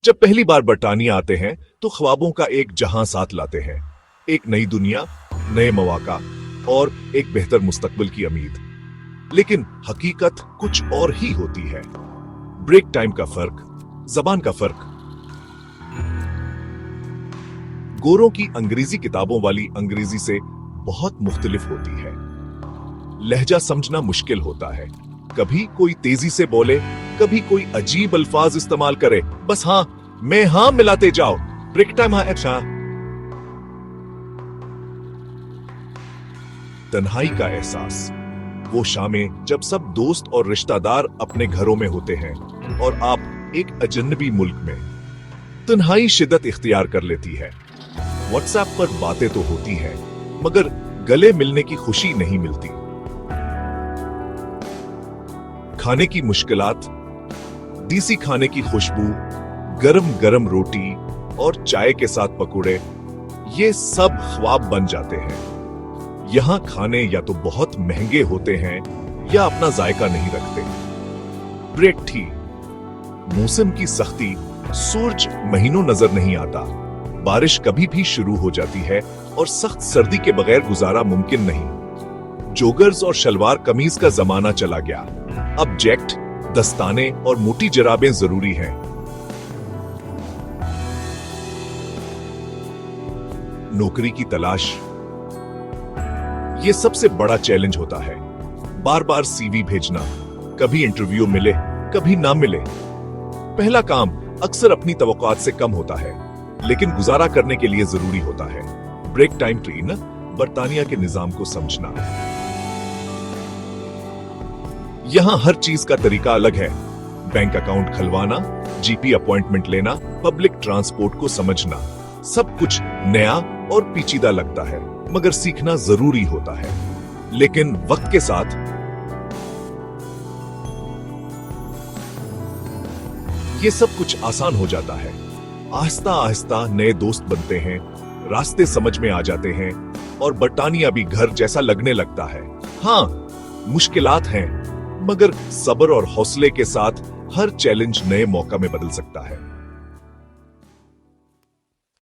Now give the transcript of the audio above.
जब पहली बार बरतानिया आते हैं तो ख्वाबों का एक जहां साथ लाते हैं, एक नई दुनिया, नए मौका और एक बेहतर मुस्तकबिल की उम्मीद। लेकिन हकीकत कुछ और ही होती है। ब्रेक टाइम का फर्क, जबान का फर्क। गोरों की अंग्रेजी किताबों वाली अंग्रेजी से बहुत मुख्तलिफ होती है। लहजा समझना मुश्किल होता है। कभी कोई तेजी से बोले, कभी कोई अजीब अल्फाज इस्तेमाल करे। बस हाँ में हाँ मिलाते जाओ। ब्रेक टाइम हाँ अच्छा। तन्हाई का एहसास, वो शामें जब सब दोस्त और रिश्तेदार अपने घरों में होते हैं और आप एक अजनबी मुल्क में। तन्हाई शिद्दत इख्तियार कर लेती है। व्हाट्सएप पर बातें तो होती हैं, मगर गले मिलने की खुशी नहीं मिलती। खाने की मुश्किलात, देसी खाने की खुशबू, गरम गरम रोटी और चाय के साथ पकौड़े, ये सब ख्वाब बन जाते हैं। यहां खाने या तो बहुत महंगे होते हैं या अपना जायका नहीं रखते। ब्रेक थी, मौसम की सख्ती, सूरज महीनों नजर नहीं आता, बारिश कभी भी शुरू हो जाती है और सख्त सर्दी के बगैर गुजारा मुमकिन नहीं। जोगर्स और शलवार कमीज का जमाना चला गया। अब जैकेट, दस्ताने और मोटी जराबें जरूरी हैं। नौकरी की तलाश, ये सबसे बड़ा चैलेंज होता है। बार बार सीवी भेजना, कभी इंटरव्यू मिले कभी ना मिले। पहला काम अक्सर अपनी तवक्कुआत से कम होता है, लेकिन गुजारा करने के लिए जरूरी होता है। ब्रेक टाइम ट्रेन, बरतानिया के निजाम को समझना। यहां हर चीज का तरीका अलग है। बैंक अकाउंट खुलवाना, जीपी अपॉइंटमेंट लेना, पब्लिक ट्रांसपोर्ट को समझना, सब कुछ नया और पेचीदा लगता है, मगर सीखना जरूरी होता है। लेकिन वक्त के साथ ये सब कुछ आसान हो जाता है। आहिस्ता आहिस्ता नए दोस्त बनते हैं, रास्ते समझ में आ जाते हैं और बरतानिया भी घर जैसा लगने लगता है। हाँ, मुश्किलात हैं, मगर सब्र और हौसले के साथ हर चैलेंज नए मौका में बदल सकता है।